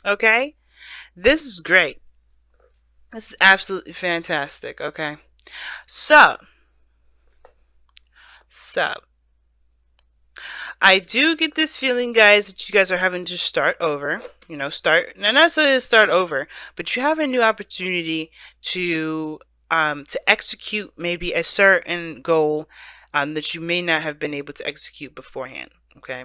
Okay? This is great. This is absolutely fantastic. Okay. So, so I do get this feeling, guys, that you guys are having to start over. Start, and not necessarily to start over, but you have a new opportunity to execute maybe a certain goal that you may not have been able to execute beforehand. Okay,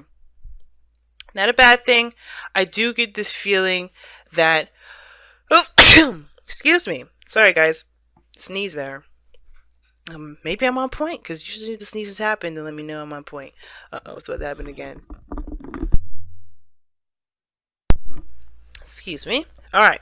not a bad thing. I do get this feeling that excuse me. Sorry, guys. Sneeze there. Maybe I'm on point because usually the sneezes happen to let me know I'm on point. What's about to happen again? Excuse me. All right.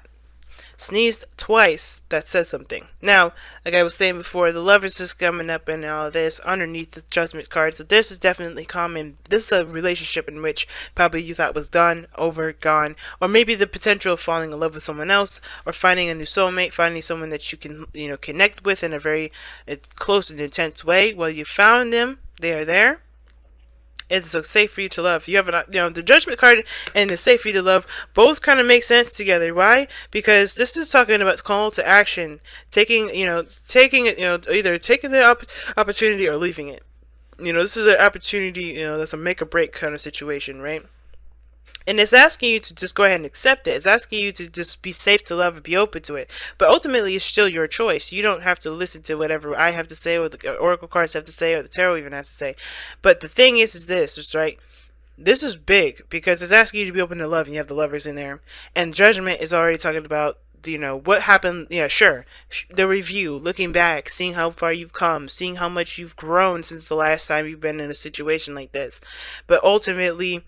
Sneezed twice. That says something. Now, like I was saying before, the lovers is coming up and all this underneath the judgment card. So this is definitely common. This is a relationship in which probably you thought was done, over, gone, or maybe the potential of falling in love with someone else, or finding a new soulmate, finding someone that you can connect with in a very close and intense way. Well, you found them. They are there. It's so safe for you to love. You have the judgment card and the safe for you to love both kind of make sense together. Why? Because this is talking about call to action, taking it, either taking the opportunity or leaving it. This is an opportunity, that's a make or break kind of situation, right? And it's asking you to just go ahead and accept it. It's asking you to just be safe to love and be open to it. But ultimately, it's still your choice. You don't have to listen to whatever I have to say, or the oracle cards have to say, or the tarot even has to say. But the thing is this, is right. This is big because it's asking you to be open to love, and you have the lovers in there. And judgment is already talking about what happened. Yeah, sure. The review, looking back, seeing how far you've come, seeing how much you've grown since the last time you've been in a situation like this. But ultimately,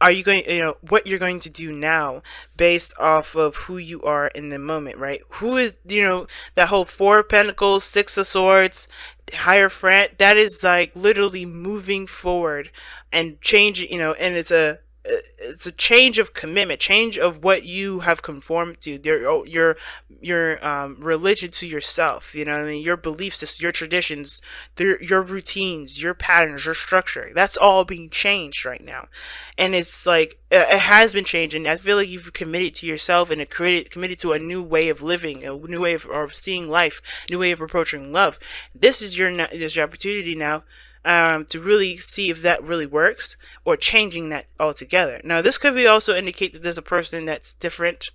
are you going what you're going to do now based off of who you are in the moment, right? Who is that whole Four of Pentacles, Six of Swords, Hierophant, that is like literally moving forward and changing, and it's a change of commitment, change of what you have conformed to, your religion to yourself. You know what I mean? Your belief system, your traditions, your routines, your patterns, your structure. That's all being changed right now, and it's like it has been changing. I feel like you've committed to yourself and committed to a new way of living, a new way of seeing life, a new way of approaching love. This is your opportunity now to really see if that really works, or changing that altogether. Now, this could be also indicate that there's a person that's different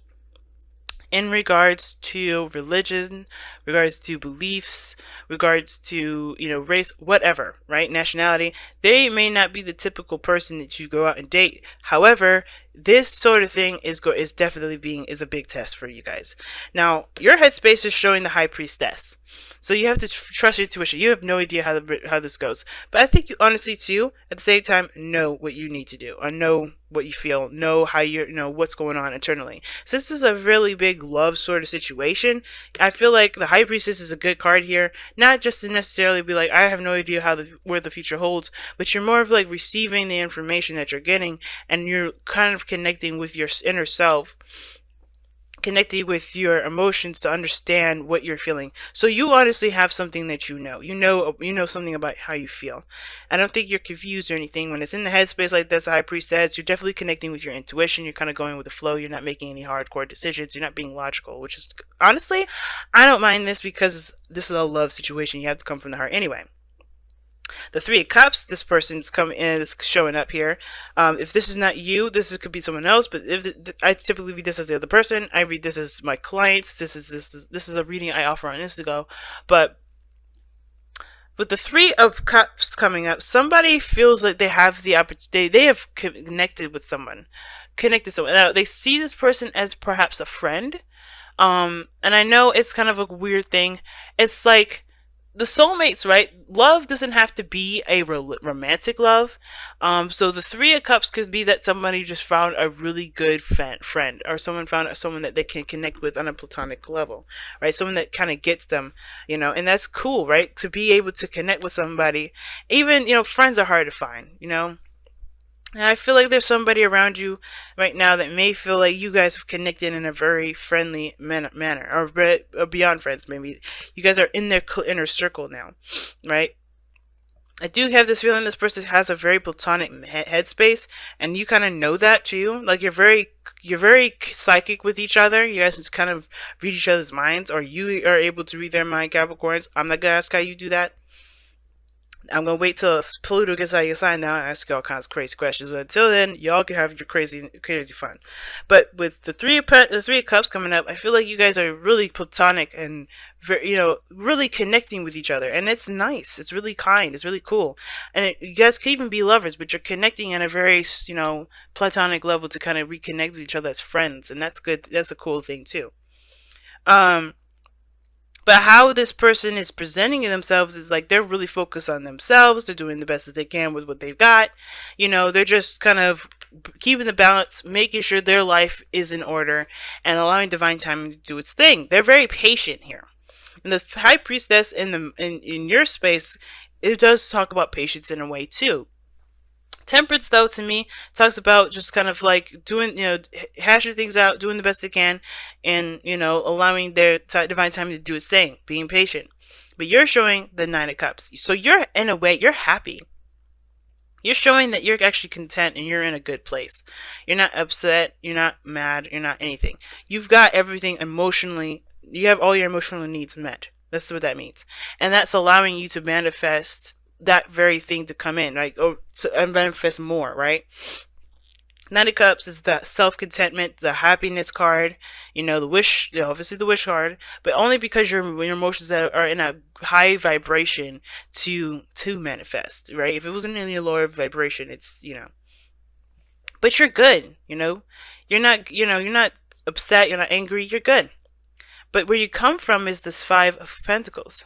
in regards to religion, regards to beliefs, regards to race, whatever, right? Nationality. They may not be the typical person that you go out and date. However, this sort of thing is definitely is a big test for you guys. Now, your headspace is showing the High Priestess, so you have to trust your intuition. You have no idea how this goes, but I think you honestly too, at the same time, know what you need to do, or know what you feel, know how what's going on internally. Since this is a really big love sort of situation, I feel like the High Priestess is a good card here, not just to necessarily be like, I have no idea where the future holds, but you're more of like receiving the information that you're getting, and you're kind of connecting with your inner self, connecting with your emotions to understand what you're feeling. So you honestly have something that you know something about how you feel. I don't think you're confused or anything. When it's in the headspace like this, the High Priest says, you're definitely connecting with your intuition. You're kind of going with the flow. You're not making any hardcore decisions. You're not being logical, which is honestly, I don't mind this because this is a love situation. You have to come from the heart anyway. The Three of Cups, this person's coming in, is showing up here. If this is not you, could be someone else. But if I typically read this as the other person, I read this as my clients. This is a reading I offer on Instago. But with the Three of Cups coming up, somebody feels like they have the opportunity. They have connected with someone, Now they see this person as perhaps a friend. And I know it's kind of a weird thing. It's like the soulmates, right? Love doesn't have to be a romantic love. So the Three of Cups could be that somebody just found a really good friend, or someone found someone that they can connect with on a platonic level, right? Someone that kind of gets them, and that's cool, right? To be able to connect with somebody. Even, friends are hard to find, and I feel like there's somebody around you right now that may feel like you guys have connected in a very friendly manner, or beyond friends. Maybe you guys are in their inner circle now, right? I do have this feeling this person has a very platonic headspace, and you kind of know that too. Like you're very psychic with each other. You guys just kind of read each other's minds, or you are able to read their mind, Capricorns. I'm not gonna ask how you do that. I'm gonna wait till Pluto gets out of your sign now and ask you all kinds of crazy questions. But until then, y'all can have your crazy fun. But with the three of cups coming up, I feel like you guys are really platonic and very, really connecting with each other, and it's nice. It's really kind. It's really cool, and you guys could even be lovers, but you're connecting on a very, platonic level to kind of reconnect with each other as friends, and that's good. That's a cool thing too. Um, but how this person is presenting themselves is like they're really focused on themselves. They're doing the best that they can with what they've got. They're just kind of keeping the balance, making sure their life is in order, and allowing divine timing to do its thing. They're very patient here. And the high priestess in your space, it does talk about patience in a way too. Temperance, though, to me, talks about just kind of like doing, hashing things out, doing the best they can, and, allowing their divine timing to do its thing, being patient. But you're showing the Nine of Cups. So you're, in a way, you're happy. You're showing that you're actually content and you're in a good place. You're not upset, you're not mad, you're not anything. You've got everything emotionally, you have all your emotional needs met. That's what that means. And that's allowing you to manifest that very thing to come in, right? Or to manifest more, right? Nine of Cups is the self-contentment, the happiness card, the wish, obviously the wish card, but only because your emotions are in a high vibration to manifest, right? If it wasn't in your lower vibration, it's, but you're good, you're not upset, you're not angry, you're good. But where you come from is this Five of Pentacles.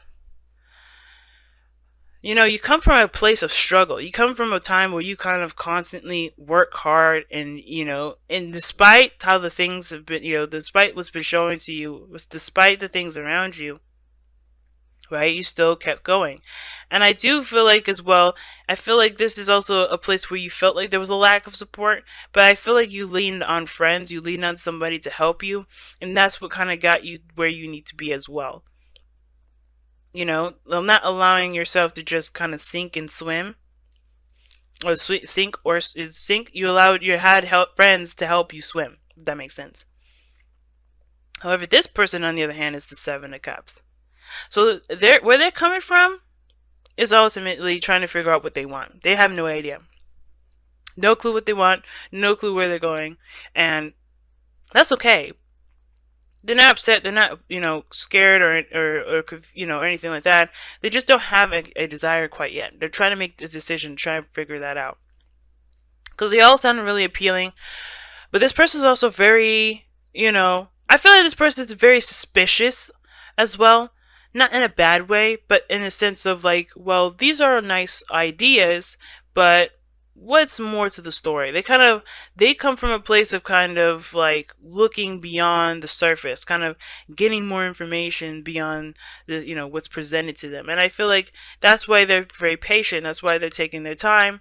You come from a place of struggle. You come from a time where you kind of constantly work hard and, and despite how the things have been, despite what's been showing to you, despite the things around you, right, you still kept going. And I do feel like as well, I feel like this is also a place where you felt like there was a lack of support, but I feel like you leaned on friends, you leaned on somebody to help you, and that's what kind of got you where you need to be as well. Not allowing yourself to just kind of sink and swim, or sink. You had friends to help you swim. If that makes sense. However, this person, on the other hand, is the Seven of Cups. So where they're coming from is ultimately trying to figure out what they want. They have no idea, no clue what they want, no clue where they're going, and that's okay. They're not upset. They're not, scared or anything like that. They just don't have a desire quite yet. They're trying to make the decision, trying to figure that out. Because they all sound really appealing. But this person is also very, I feel like this person is very suspicious as well. Not in a bad way, but in a sense of like, well, these are nice ideas, but what's more to the story? They come from a place of kind of like looking beyond the surface, kind of getting more information beyond the what's presented to them. And I feel like that's why they're very patient. That's why they're taking their time.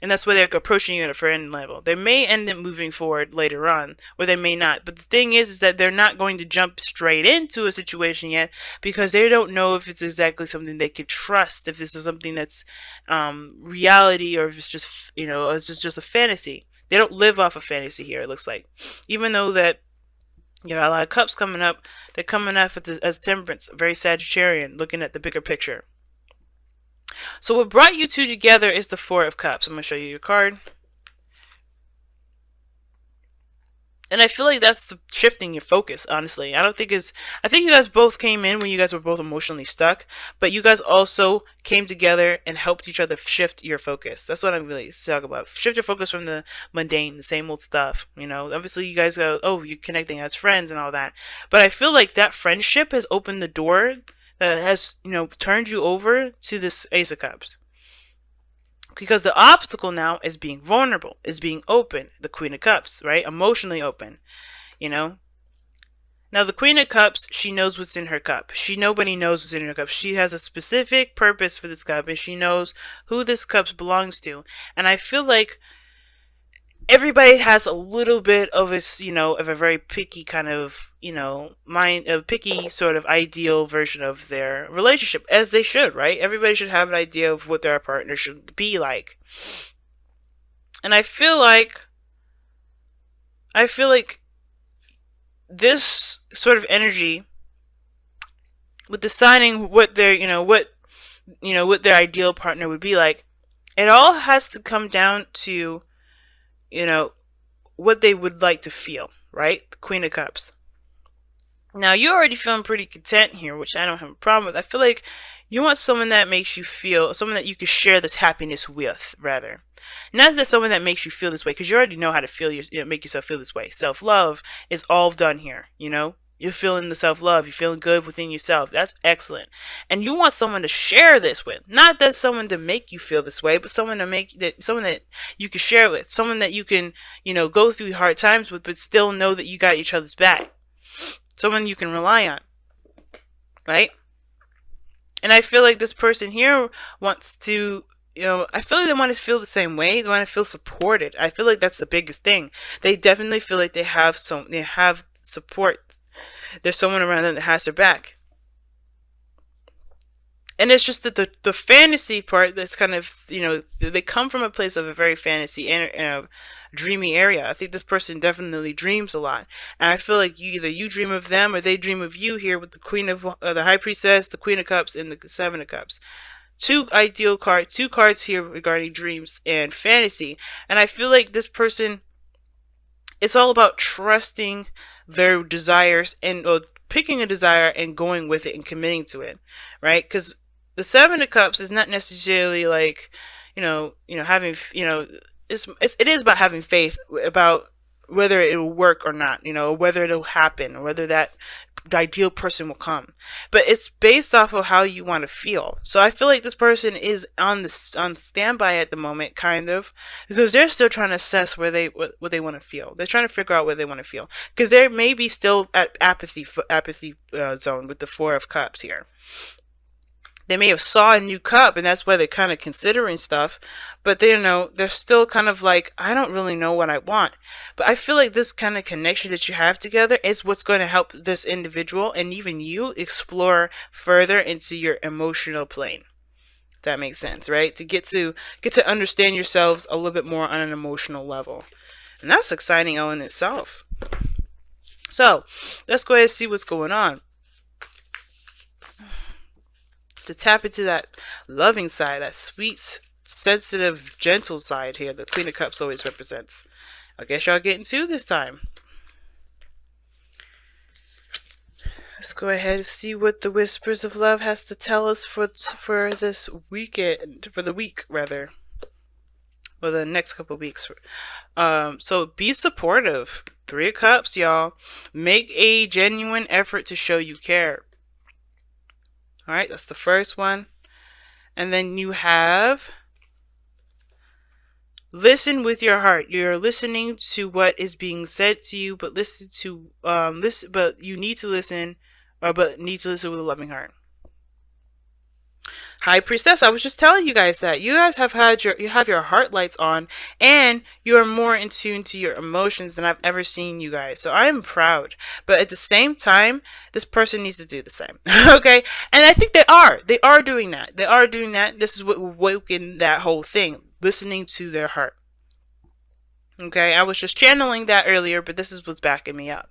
And that's why they're approaching you at a friend level. They may end up moving forward later on, or they may not. But the thing is that they're not going to jump straight into a situation yet because they don't know if it's exactly something they could trust, if this is something that's reality, or if it's just, it's just a fantasy. They don't live off of fantasy here, it looks like. Even though that you got a lot of cups coming up, they're coming up as temperance, very Sagittarian, looking at the bigger picture. So what brought you two together is the Four of Cups. I'm going to show you your card. And I feel like that's shifting your focus, honestly. I think you guys both came in when you guys were both emotionally stuck, but you guys also came together and helped each other shift your focus. That's what I'm really talking about. Shift your focus from the mundane, the same old stuff. Obviously you guys go, oh, you're connecting as friends and all that. But I feel like that friendship has opened the door that has, turned you over to this Ace of Cups. Because the obstacle now is being vulnerable, is being open. The Queen of Cups, right? Emotionally open, Now the Queen of Cups, she knows what's in her cup. Nobody knows what's in her cup. She has a specific purpose for this cup, and she knows who this cup belongs to. And I feel like everybody has a little bit of this, of a very picky kind of, mind, a picky sort of ideal version of their relationship, as they should, right? Everybody should have an idea of what their partner should be like. And I feel like this sort of energy with deciding what their, what their ideal partner would be like, it all has to come down to, you know, what they would like to feel, right? The Queen of Cups. Now, you're already feeling pretty content here, which I don't have a problem with. I feel like you want someone that makes you feel, someone that you can share this happiness with, rather. Not that someone that makes you feel this way, because you already know how to feel, make yourself feel this way. Self-love is all done here, You're feeling the self-love. You're feeling good within yourself. That's excellent. And you want someone to share this with. Not that someone to make you feel this way, but someone that you can share with. Someone that you can, go through hard times with, but still know that you got each other's back. Someone you can rely on, right? And I feel like this person here wants to, I feel like they want to feel the same way. They want to feel supported. I feel like that's the biggest thing. They definitely feel like they have support. There's someone around them that has their back. And it's just that the fantasy part that's kind of, they come from a place of a very fantasy and dreamy area. I think this person definitely dreams a lot. And I feel like either you dream of them or they dream of you here with the Queen of, the High Priestess, the Queen of Cups, and the Seven of Cups. Two cards here regarding dreams and fantasy. And I feel like this person, it's all about trusting their desires and picking a desire and going with it and committing to it, right? Because the Seven of Cups is not necessarily like, having, it is about having faith about whether it will work or not, whether it'll happen or whether the ideal person will come. But it's based off of how you want to feel. So I feel like this person is on standby at the moment, kind of, because they're still trying to assess what they want to feel. They're trying to figure out where they want to feel, because they may be still at apathy zone with the Four of Cups here. They may have saw a new cup and that's why they're kind of considering stuff, but they're still kind of like, I don't really know what I want. But I feel like this kind of connection that you have together is what's going to help this individual and even you explore further into your emotional plane. If that makes sense, right? To get to understand yourselves a little bit more on an emotional level. And that's exciting all in itself. So let's go ahead and see what's going on. To tap into that loving side, that sweet, sensitive, gentle side here the Queen of Cups always represents. I guess y'all getting two this time. Let's go ahead and see what the Whispers of Love has to tell us for this weekend, for the week rather, or the next couple of weeks. So be supportive. Three of Cups, y'all. Make a genuine effort to show you care. All right, that's the first one. And then you have listen with your heart. You're listening to what is being said to you, but but you need to listen, but need to listen with a loving heart. High Priestess, I was just telling you guys that you guys have you have your heart lights on, and you are more in tune to your emotions than I've ever seen you guys. So I am proud, but at the same time, this person needs to do the same. Okay, and I think they are doing that. They are doing that. This is what woken that whole thing, listening to their heart. Okay, I was just channeling that earlier, but this is what's backing me up.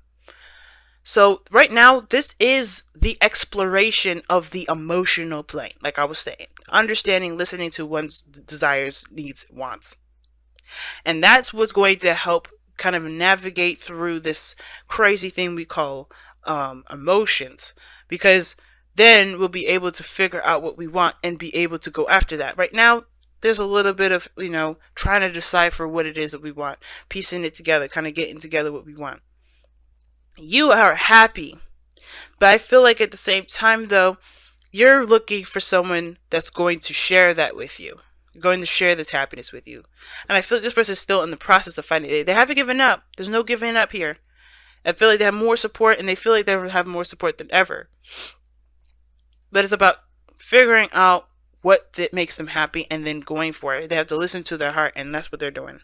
So right now, this is the exploration of the emotional plane, like I was saying. Understanding, listening to one's desires, needs, wants. And that's what's going to help kind of navigate through this crazy thing we call emotions. Because then we'll be able to figure out what we want and be able to go after that. Right now, there's a little bit of, trying to decipher what it is that we want. Piecing it together, kind of getting together what we want. You are happy, but I feel like at the same time though, you're looking for someone that's going to share that with you, going to share this happiness with you. And I feel like this person is still in the process of finding it. They haven't given up. There's no giving up here. I feel like they have more support, and they feel like they have more support than ever. But it's about figuring out what makes them happy and then going for it. They have to listen to their heart, and that's what they're doing.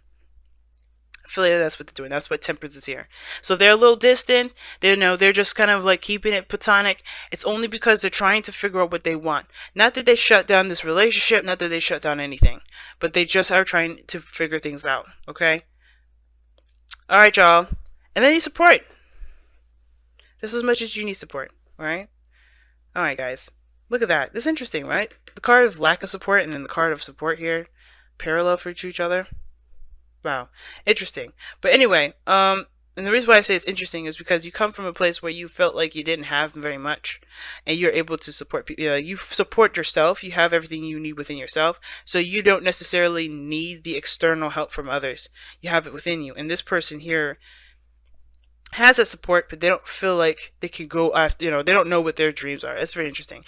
I feel like that's what they're doing. That's what Temperance is here. So they're a little distant. They're just kind of like keeping it platonic. It's only because they're trying to figure out what they want. Not that they shut down this relationship, not that they shut down anything, but they just are trying to figure things out. Okay. All right, y'all. And they need support just as much as you need support. All right. All right, guys. Look at that. This is interesting, right? The card of lack of support and then the card of support here, parallel for each other. Wow, interesting. But anyway, and the reason why I say it's interesting is because you come from a place where you felt like you didn't have very much, and you're able to support people. You support yourself. You have everything you need within yourself, so you don't necessarily need the external help from others. You have it within you. And this person here has that support, but they don't feel like they can go after. They don't know what their dreams are. That's very interesting.